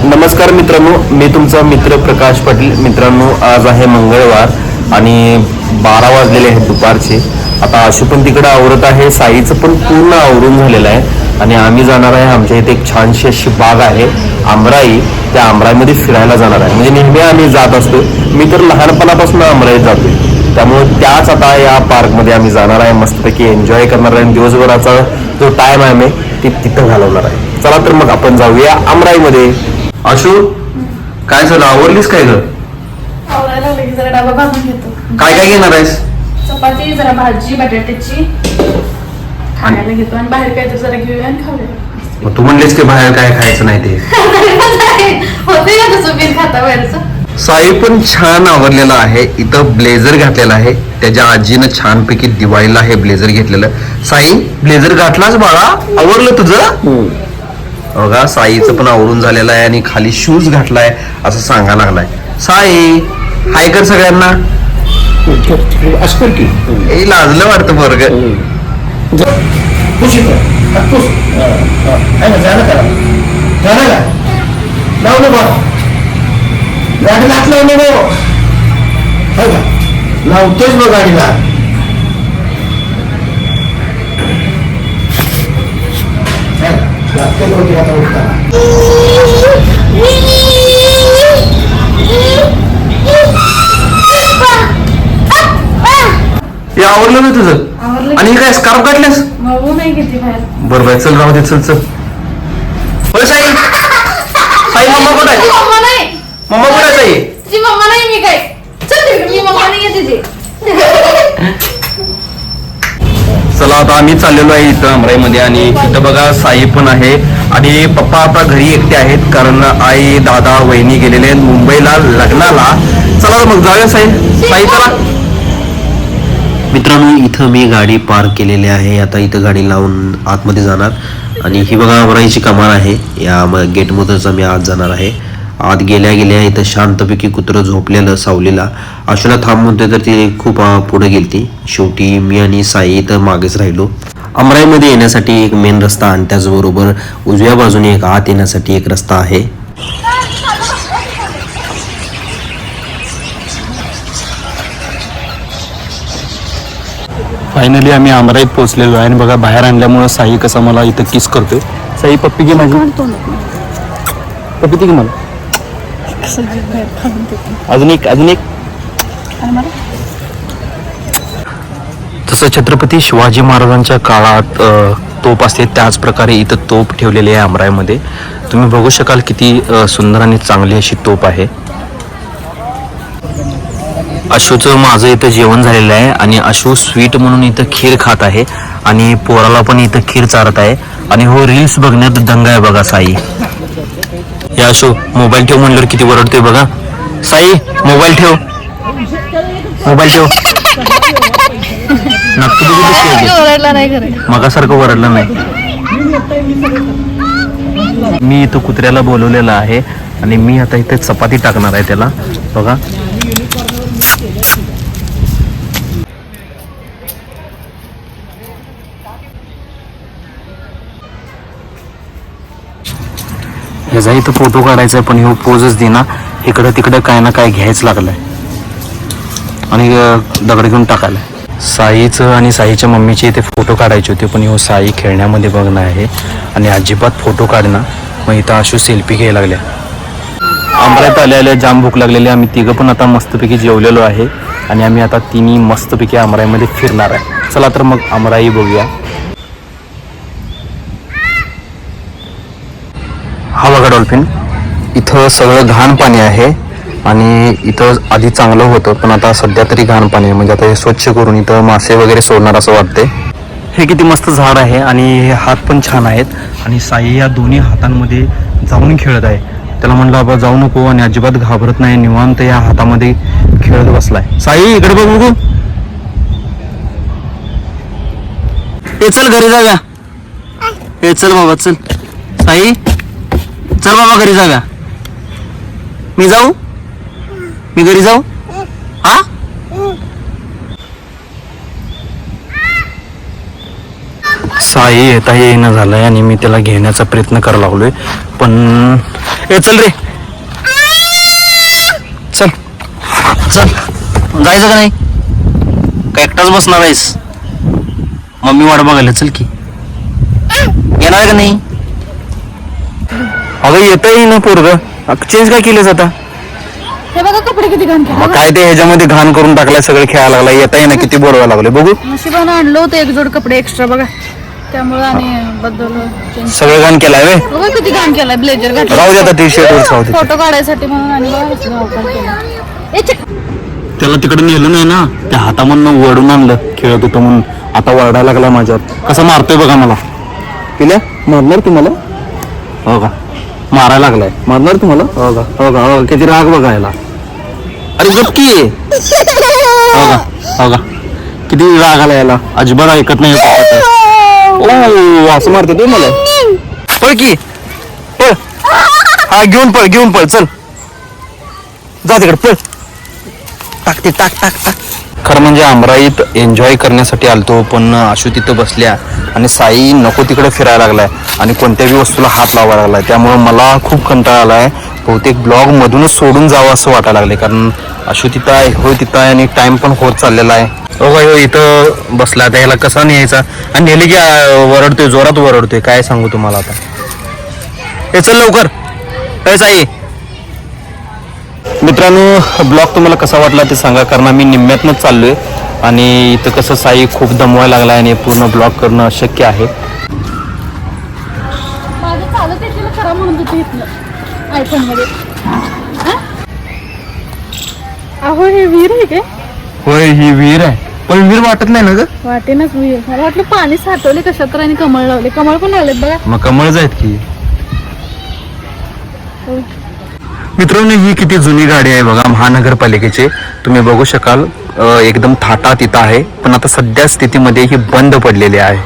नमस्कार मित्रांनो, मी तुमचा मित्र प्रकाश पाटील. मित्रांनो, आज आहे मंगळवार आणि 12 वाजलेले आहेत दुपारचे. आता आशू पण तिकडे आवरत आहे, साईचं पण पूर्ण आवरून झालेलं आहे आणि आम्ही जाणार आहे. आमच्या इथे एक छानशी अशी बाग आहे आमराई, त्या आमराईमध्ये फिरायला जाणार आहे. म्हणजे नेहमी आम्ही जात असतो, मी तर लहानपणापासून आमराईत जातोय, त्यामुळे त्याच आता या पार्कमध्ये आम्ही जाणार आहे. मस्तपैकी एन्जॉय करणार आहे. दिवसभराचा जो टाइम आहे मी ती तिथं घालवणार आहे. चला तर मग आपण जाऊया आमराईमध्ये. आशू, काय झालं, आवरलीस काय ग? आवरायला लागले की जरा डबा बांधून घेतो. काय काय घेणार आहेस? चपाती, जरा भाजी बटाट्याची खायला घेतो आणि बाहेर काय तर जरा घेऊया आणि खाऊया. मग तू म्हणलीस की बाहेर काय खायचं नाही ते. होते का तसं बिन खाता बाहेरचं. साई पण छान आवरलेला आहे. इथं ब्लेझर घातलेला आहे, त्याच्या आजीनं छानपैकी दिवाळीला हे ब्लेझर घेतलेलं. साई, ब्लेझर घातलाच बाळा, आवरलं तुझं? बघा, साईचं पण आवरून झालेलं आहे आणि खाली शूज घातलाय असं सांगा लागलाय. साई, हाय कर सगळ्यांना. ए, लाजलं वाटतं बरं ग. गाडी लागलं लावतोच मग गाडीला. हे आवरलं ना तुझं? आवरलं आणि काय स्कार्फ काढल्यास? मऊ नाही घेते बाहेर. बरोबर, चल राहू दे, चल चल. होय साई, साई मम्मा कुठं आहे? मम्मा नाही, मम्मा कुठं आहे साई? तुझी मम्मा नाही. मी काय चल तिकडे, मी मम्मा नाही येते तुझी. चला, आता आम्ही चाललेलो आहे इथं अमराईमध्ये आणि इथं बघा साई पण आहे आणि पप्पा आता घरी एकटे आहेत, कारण आई दादा वहिनी गेलेले आहेत मुंबईला लग्नाला. चला मग जाऊया साई. साई चला. मित्रांनो, इथं मी गाडी पार्क केलेली आहे. आता इथं गाडी लावून आतमध्ये जाणार आणि ही बघा अमराईची कमान आहे. या गेटमधूनच आम्ही आत जाणार आहे. आत गेल्या गेल्या इथं शांतपैकी कुत्रं झोपलेलं सावलीला. आशूला थांब म्हणतोय तर ती खूप पुढे गेलती. शेवटी मी आणि साई इथं मागेच राहिलो. अमराईमध्ये येण्यासाठी एक मेन रस्ता आणि त्याचबरोबर उजव्या बाजूने एक आत येण्यासाठी एक रस्ता आहे. फायनली आम्ही अमराईत पोहोचलेलो आहे आणि बघा बाहेर आणल्यामुळं साई कसा मला इथं किस करतोय. साई, पप्पी घे माझी. पप्पी ती घे मला. अजून एक, अजून एक. तसं छत्रपती शिवाजी महाराजांच्या काळात तोप असते त्याच प्रकारे इथं तोप ठेवलेली आहे अमराईमध्ये. तुम्ही बघू शकाल किती सुंदर आणि चांगली अशी तोप आहे. आशूचं माझं इथं जेवण झालेलं आहे आणि आशू स्वीट म्हणून इथं खीर खात आहे आणि पोराला पण इथं खीर चारत आहे आणि हो रील्स बघण्यात दंग आहे बघा साई. हे आशू, मोबाईल ठेव म्हणल्यावर किती वरडतोय बघा. साई, मोबाईल ठेव, मोबाईल ठेव. मगासारखं वरडलं नाही. मी इथं कुत्र्याला बोलवलेलं आहे आणि मी आता इथे चपाती टाकणार आहे त्याला. बघा, ह्याचा इथं फोटो काढायचा आहे पण ह्यो पोजच देना. इकडं तिकडं काय ना काय घ्यायच लागलाय आणि दगड घेऊन टाकायला. साईचं आणि साईच्या मम्मीचे इथे फोटो काढायचे होते पण ह्यो साई खेळण्यामध्ये बघणं आहे आणि अजिबात फोटो काढणं. मग इथं आशू सेल्फी घ्यायला लागल्या. अमराईत आलेल्या जाम भूक लागलेली. आम्ही तिघं पण आता मस्तपैकी जेवलेलो आहे आणि आम्ही आता तिन्ही मस्तपैकी अमराईमध्ये फिरणार आहे. चला तर मग अमराई बघूया. हा बघा डॉल्फिन. इथं सगळं घाण पाणी आहे आणि इथं आधी चांगलं होतं पण आता सध्या तरी घाण पाणी आहे. म्हणजे आता हे स्वच्छ करून इथं मासे वगैरे सोडणार असं वाटते. हे किती मस्त झाड आहे आणि हे हात पण छान आहेत आणि साई या दोन्ही हातांमध्ये जाऊन खेळत आहे. त्याला म्हणलं बाबा जाऊ नको आणि अजिबात घाबरत नाही, निवांत या हातामध्ये खेळत बसलाय. साई, इकडे बघ बघू. हे चल घरी जाऊया. हे चल बाबा, चल. साई, चल बाबा घरी जाऊया. मी जाऊ, मी घरी जाऊ. हा, साई येता येईना झालाय आणि मी त्याला घेण्याचा प्रयत्न करायला लागलोय पण ए चल रे चल चल जायचं का नाही का एकटाच बसणार आहेस मम्मी वाट बघायला चल की येणार का नाही अगं येता येईना पोरग चेंज काय केलंस आता हे बघा कपडे किती घाण केले. मग काय ते ह्याच्यामध्ये घाण करून टाकलाय सगळे खेळायला लागलाय येता येईना किती बोलवायला लागले बघू नशिबानं आणलं होतं एक जोड कपडे एक्स्ट्रा बघा त्यामुळे आणि बदललं चेंज. सगळं घाण केलाय वे बघा किती घाण केलाय ब्लेजर घातलं राहू दे आता टी शर्ट वर राहू दे फोटो काढायसाठी म्हणून आणि बघा कसलं अवकाश केलं. ए, छे. त्याला तिकडे नेलं नाही ना त्या हातामधनं वडून आणलं खेळत होतं म्हणून आता वरडायला लागला माझ्यावर कसं मारतोय बघा मला पिल्या मारणार तुम्हाला हो का मारायला लागलाय मारणार तुम्हाला हो का हो का हो किती राग बघायला अरे गपकी हो का हो का किती राग आला याला अजिबात ऐकत नाही ओ असं मारते तू मला पळ की पळ हा घेऊन पळ चल जा तिकडे पळ टाक ते टाक टाक टाक खरं म्हणजे आमराईत एन्जॉय करण्यासाठी आलतो पण आशू तिथं बसल्या आणि साई नको तिकडे फिरायला लागलाय आणि कोणत्याही वस्तूला हात लावायला लागलाय त्यामुळे मला खूप कंटाळा आलाय बहुतेक ब्लॉग मधूनच सोडून जावं असं वाटायला लागले कारण आशू तिथं आहे हो तिथं आहे आणि टाइम पण होत चाललेला आहे हो इथं बसला आता ह्याला कसा न्यायचा आणि नेले की वरडतोय जोरात वरडतोय काय सांगू तुम्हाला आता हे चल लवकर हे साई मित्रांनो ब्लॉग तुम्हाला कसा वाटला ते सांगा कारण आम्ही निम्म्यातनंच चाललोय आणि इथं कसं साई खूप दमवायला लागला आणि पूर्ण ब्लॉग करणं अशक्य आहे माझं चालत आहे तिला खरा म्हणून होतं इथलं आयफोन मध्ये हा? अहो हे विहीर आहे काय होय ही विहीर आहे पण विहीर वाटत नाही ना ग वाटेनच विहीर मला वाटलं पाणी साठवले कशात तर आणि कमळ लावले कमळ पण लावलेत बघा मग कमळच आहेत की मित्रांनो ही किती जुनी गाडी आहे बघा महानगरपालिकेची तुम्ही बघू शकाल एकदम थाटात इथं आहे पण आता सध्या स्थितीमध्ये ही बंद पडलेली आहे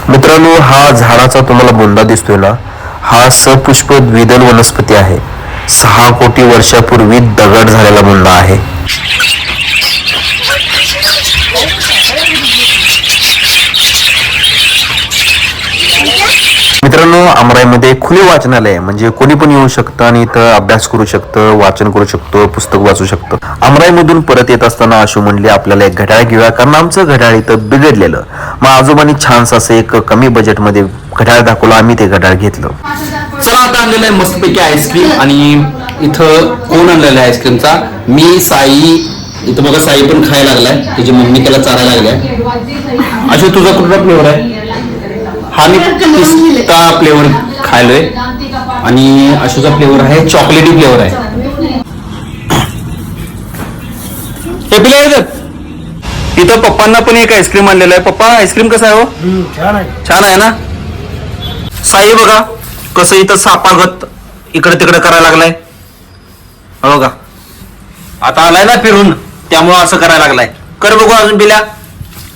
मित्रांनो हा झाडाचा तुम्हाला बोंडा दिसतोय ना हा सपुष्प द्विदल वनस्पती आहे 6 कोटी वर्षापूर्वी दगड झालेला बोंडा आहे मित्रांनो अमराईमध्ये खुले वाचनालय म्हणजे कोणी पण येऊ शकतं आणि इथं अभ्यास करू शकतं वाचन करू शकतो पुस्तक वाचू शकतं अमराईमधून परत येत असताना आशू म्हणले आपल्याला एक घड्याळ घेऊया कारण आमचं घड्याळ इथं बिघडलेलं मग आजोबांनी छानसं असं एक कमी बजेटमध्ये घड्याळ दाखवलं आम्ही ते घड्याळ घेतलं चला आता आणलेलं आहे मस्तपैकी आईस्क्रीम आणि इथं कोण आणलेलं आहे आईस्क्रीमचा मी साई इथं बघा साई पण खायला लागलाय त्याची मम्मी त्याला चारायला लागल्या अशा तुझा कुठला फ्लेवर आहे हा मी पिस्ता फ्लेवर खायलोय आणि अशूचा फ्लेवर आहे चॉकलेटी फ्लेवर आहे हे पिले इथं पप्पांना पण एक आईस्क्रीम आणलेलं आहे पप्पा आईस्क्रीम कसं आहे हो छान आहे ना साई बघा कसं इथं सापागत इकडे तिकडे करायला लागलाय हो का आता आलाय ना फिरून त्यामुळं असं करायला लागलाय कर बघू अजून पिल्या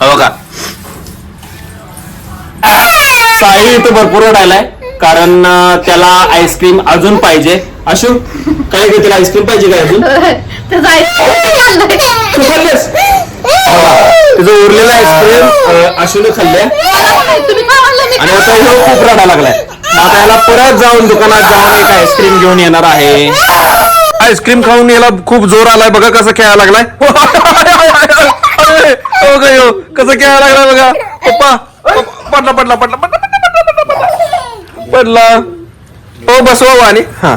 हो का साई इथं भरपूर ओढायलाय कारण त्याला आईस्क्रीम अजून पाहिजे अशू काय घेतील आईस्क्रीम पाहिजे काय अजून तू खाल्लेस तुझं उरलेलं आईस्क्रीम अशूने खाल्लंय आणि आता ह्यो खूप रडायला लागलाय आता याला परत जाऊन दुकानात जाऊन एक आईस्क्रीम घेऊन येणार आहे आईस्क्रीम खाऊन याला खूप जोर आलाय बघा कसं खेळायला लागलाय कसं खेळायला लागलाय बघा पप्पा पडला पडला पडला पडला पडला हो बसवा वाणी हा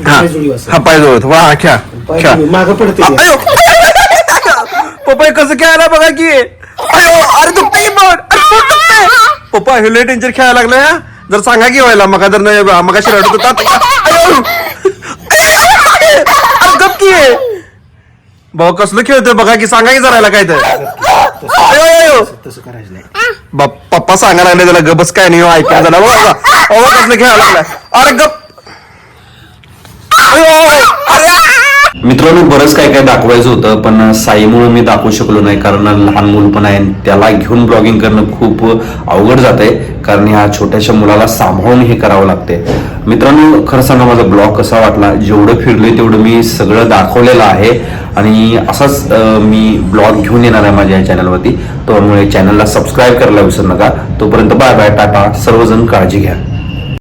हा पाय जोड वा खेळा खेळा माग पडते पप्पा कसं खेळायला बघा की अरे तू पप्पा हे लय टेन्शन खेळायला लागलाय जर सांगा की व्हायला मग जर नाही मग रडत होता गप की भाऊ कसलं खेळतोय बघा की सांगा की जरायला काय तर तसं करायचं नाही पप्पा सांगायला लागले त्याला गबस काय नाही ऐकायला झाला बघा कसलं खेळायला लागलाय अरे गप मित्रांनो, बरंच काय काय दाखवायचं होतं, पण साईमुळे मी दाखवू शकलो नाही, कारण लहान मूल पण आहे. त्याला घेऊन ब्लॉगिंग करणं खूप अवघड जात आहे, कारण ह्या छोट्याशा मुलाला सांभाळून हे करावं लागते. मित्रांनो, खरं सांगा, माझा ब्लॉग कसा वाटला? जेवढं फिरलोय तेवढं मी सगळं दाखवलेलं आहे, आणि असाच मी ब्लॉग घेऊन येणार आहे माझ्या या चॅनलवरती. त्यामुळे चॅनलला सबस्क्राईब करायला विसरू नका. तोपर्यंत बाय बाय, टाटा. सर्वजण काळजी घ्या.